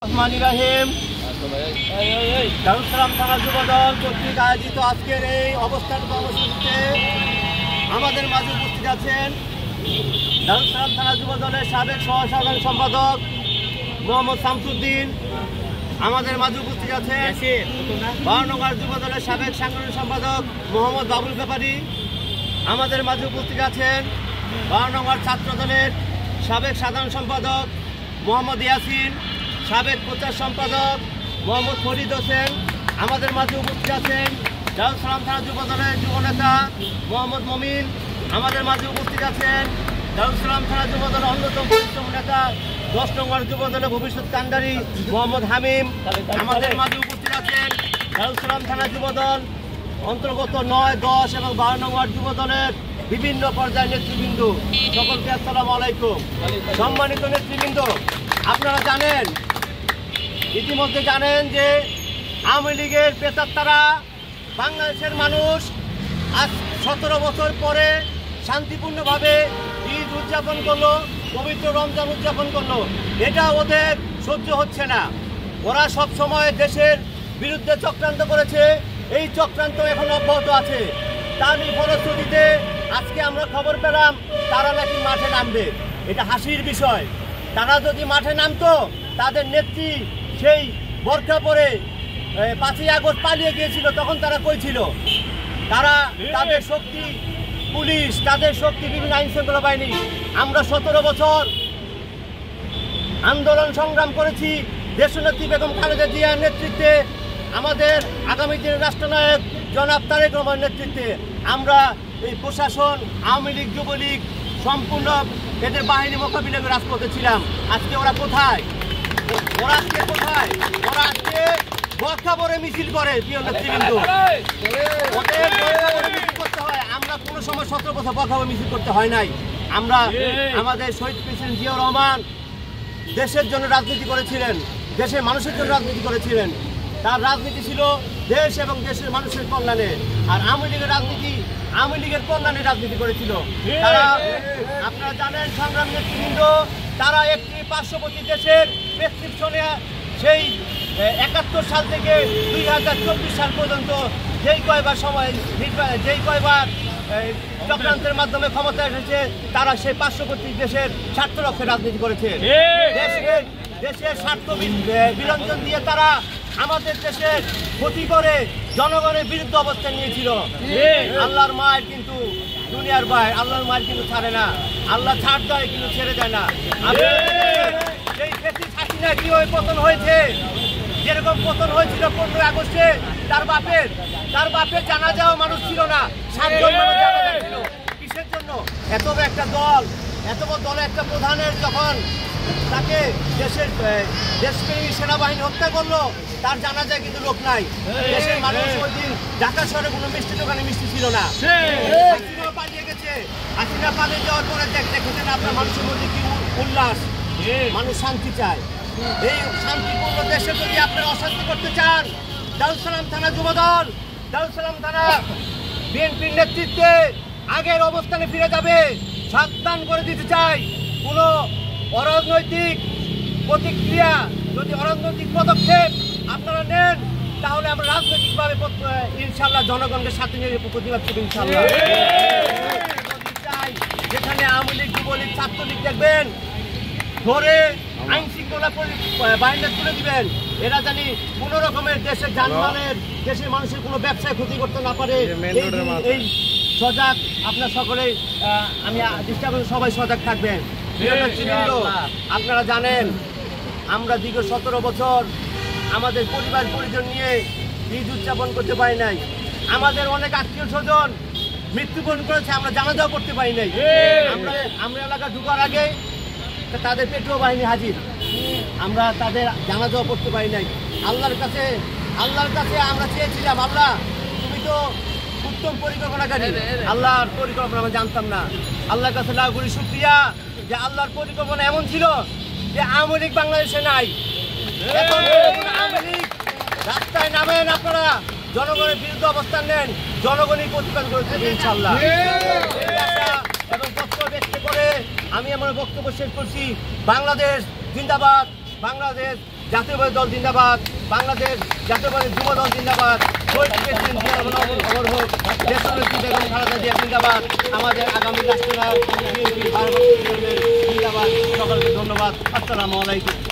রহিম দারুস সালাম থানা যুবদল কর্তৃক আয়োজিত আজকের এই অবস্থান কর্মসূচিতে আমাদের মাঝে উপস্থিত আছেন দারুস সালাম থানা যুবদলের সাবেক সহ-সাধারণ সম্পাদক মোহাম্মদ শামসুদ্দিন। আমাদের মাঝে উপস্থিত আছেন 12 নং যুবদলের সাবেক সাংগঠনিক সম্পাদক মোহাম্মদ বাবুল ব্যাপারী। আমাদের মাঝে উপস্থিত আছেন 12 নং ছাত্র দলের সাবেক সাধারণ সম্পাদক মোহাম্মদ ইয়াসিন, সাবেক প্রচার সম্পাদক মোহাম্মদ ফরিদ হোসেন। আমাদের মাঝে উপস্থিত আছেন দারুস সালাম থানা যুবদলের যুবনেতা মোহাম্মদ মমিন। আমাদের মাঝে উপস্থিত আছেন দারুস সালাম থানা যুবদলের অন্যতম পরিশ্রম নেতা 10 নং যুবদলের ভবিষ্যৎ কান্ডারি মোহাম্মদ হামিম। আমাদের মাঝে উপস্থিত আছেন দারুস সালাম থানা যুবদল অন্তর্গত 9, 10 এবং 12 নং যুবদলের বিভিন্ন পর্যায়ের নেতৃবৃন্দ। সকলকে আসসালামু আলাইকুম। সম্মানিত নেতৃবৃন্দ, আপনারা জানেন, ইতিমধ্যে জানেন যে আওয়ামী লীগের প্রেতাত্মারা বাংলাদেশের মানুষ আজ 17 বছর পরে শান্তিপূর্ণভাবে ঈদ উদযাপন করলো, পবিত্র রমজান উদযাপন করলো। এটা ওদের সহ্য হচ্ছে না। ওরা সব সময় দেশের বিরুদ্ধে চক্রান্ত করেছে, এই চক্রান্ত এখন অব্যাহত আছে। তারই ফলশ্রুতিতে আজকে আমরা খবর পেলাম তারা নাকি মাঠে নামবে। এটা হাসির বিষয়। তারা যদি মাঠে নামতো, তাদের নেত্রী সেই বোরকা পরে 5ই আগস্ট পালিয়ে গিয়েছিল, তখন তারা কই ছিল? তারা তাদের শক্তি পুলিশ, তাদের শক্তি বিভিন্ন আইন শৃঙ্খলা বাহিনী। আমরা 17 বছর আন্দোলন সংগ্রাম করেছি দেশনেত্রী বেগম খালেদা জিয়ার নেতৃত্বে, আমাদের আগামী দিনের রাষ্ট্রনায়ক জনাব তারেক রহমানের নেতৃত্বে। আমরা এই প্রশাসন, আওয়ামী লীগ, যুবলীগ সম্পূর্ণ এদের বাহিনী মোকাবিলা করে রাজপথে ছিলাম। আজকে ওরা কোথায়? ওরা আজকে কোথায়? ওরা আজকে বোরকা পরে মিছিল করে। প্রিয় নেতৃবৃন্দ, ওদের বোরকা পরে মিছিল করতে হয়। আমরা কোনো সময় 17 বছর বোরকা পরে মিছিল করতে হয় নাই। আমরা আমাদের শহীদ প্রেসিডেন্ট জিয়াউর রহমান দেশের জন্য রাজনীতি করেছিলেন, দেশের মানুষের জন্য রাজনীতি করেছিলেন। তার রাজনীতি ছিল দেশ এবং দেশের মানুষের কল্যাণে। আর আওয়ামী লীগের রাজনীতি আওয়ামী লীগের কল্যাণে রাজনীতি করেছিল। তারা, আপনারা জানেন সংগ্রাম নেতৃবৃন্দ, তারা একটি পার্শ্ববর্তী দেশের প্রেসক্রিপশনে সেই 71 সাল থেকে 2024 সাল পর্যন্ত যেই কয়বার চক্রান্তের মাধ্যমে ক্ষমতা এসেছে, তারা সেই পার্শ্ববর্তী দেশের স্বার্থ রক্ষে রাজনীতি করেছে। দেশের স্বার্থ বিরঞ্জন দিয়ে তারা আমাদের দেশের ক্ষতি করে জনগণের বিরুদ্ধে অবস্থান নিয়েছিল। আল্লাহর মায়ের কিন্তু দুনিয়ার ভাই, আল্লাহর মায়ের কিন্তু ছাড়ে না। আল্লাহ ছাড় দেয় কিন্তু ছেড়ে দেয় না। সেই ফ্যাসিস্ট হাসিনা কিভাবে পতন হয়েছে, যেরকম পতন হয়েছিল 15 আগস্টে, তার বাপের জানাজাও মানুষ ছিল না। 7 জন মানুষ জানাজা ছিল। কিসের জন্য? এত বড় একটা দল, এত বড় দলে একটা প্রধানের যখন তাকে দেশপ্রেমী সেনাবাহিনী হত্যা করলো, তার জানাজায় কিন্তু লোক নাই। দেশের মানুষ ওই দিন ঢাকা শহরে কোনো মিষ্টি দোকানে মিষ্টি ছিল না। হাসিনা পালিয়ে গেছে। হাসিনা পালিয়ে যাওয়ার পরে দেখেছেন আপনার মানুষের মধ্যে কি উল্লাস। মানুষ শান্তি চায়। এই শান্তিপূর্ণ দেশে যদি আপনারা অশান্তি করতে চান, দারুস সালাম থানা যুবদল, দারুস সালাম থানা বিএনপির নেতৃত্বে আগের অবস্থানে ফিরে যাবে। সাবধান করে দিতে চাই, কোনো অরাজনৈতিক প্রতিক্রিয়া, যদি অরাজনৈতিক পদক্ষেপ আপনারা নেন, তাহলে আমরা রাজনৈতিকভাবে ইনশাল্লাহ জনগণকে সাথে নিয়ে প্রতিবাদ করব ইনশাল্লাহ। চাই যেখানে আওয়ামী লীগ, যুবলীগ, ছাত্রলীগ দেখবেন ধরে আইন শৃঙ্খলা বাহিনী তুলে দিবেন। এরা জানি কোনো রকমের দেশের যানবাহনের, দেশের মানুষের কোনো ব্যবসায় ক্ষতি করতে না পারে। এই সজাগ আপনার সকলে, আমি চেষ্টা করি সবাই সজাগ থাকবেন। আপনারা জানেন আমরা দীর্ঘ 17 বছর আমাদের পরিবার পরিজন নিয়ে ঈদ উদযাপন করতে পারি নাই। আমাদের অনেক আত্মীয় স্বজন মৃত্যুবরণ করেছে, আমরা জানাজাও করতে পারি নাই। আমরা এলাকা ঢুকার আগে তাদের পেট্রোল বাহিনী হাজির, আমরা তাদের জানাজাও করতে পারি নাই। আল্লাহর কাছে আমরা চেয়েছিলাম, আল্লাহ তুমি তো উত্তম পরিকল্পনাকারী। আল্লাহর পরিকল্পনা আমরা জানতাম না। আল্লাহর কাছে লাখ কোটি শুকরিয়া যে আল্লাহর পরিকল্পনা এমন ছিল যে আওয়ামী লীগ বাংলাদেশে নাই। এখন আওয়ামী লীগ রাস্তায় নামেন, আপনারা জনগণের বিরুদ্ধে অবস্থান নেন, জনগণই প্রতিবাদ করে দেবে ইনশাল্লাহ। এবং বক্তব্য ব্যক্ত করে আমি আমার বক্তব্য শেষ করছি। বাংলাদেশ জিন্দাবাদ, বাংলাদেশ জাতীয়বাদী দল জিন্দাবাদ, বাংলাদেশ জাতীয়বাদী যুব দল জিন্দাবাদ, শহীদ প্রেসিডেন্ট জিয়া অমর হোক, দেশনেত্রী বেগম খালেদা জিয়া জিন্দাবাদ, আমাদের আগামী রাষ্ট্রনায়ক বিএনপি জিন্দাবাদ। সকলকে ধন্যবাদ। আসসালামু আলাইকুম।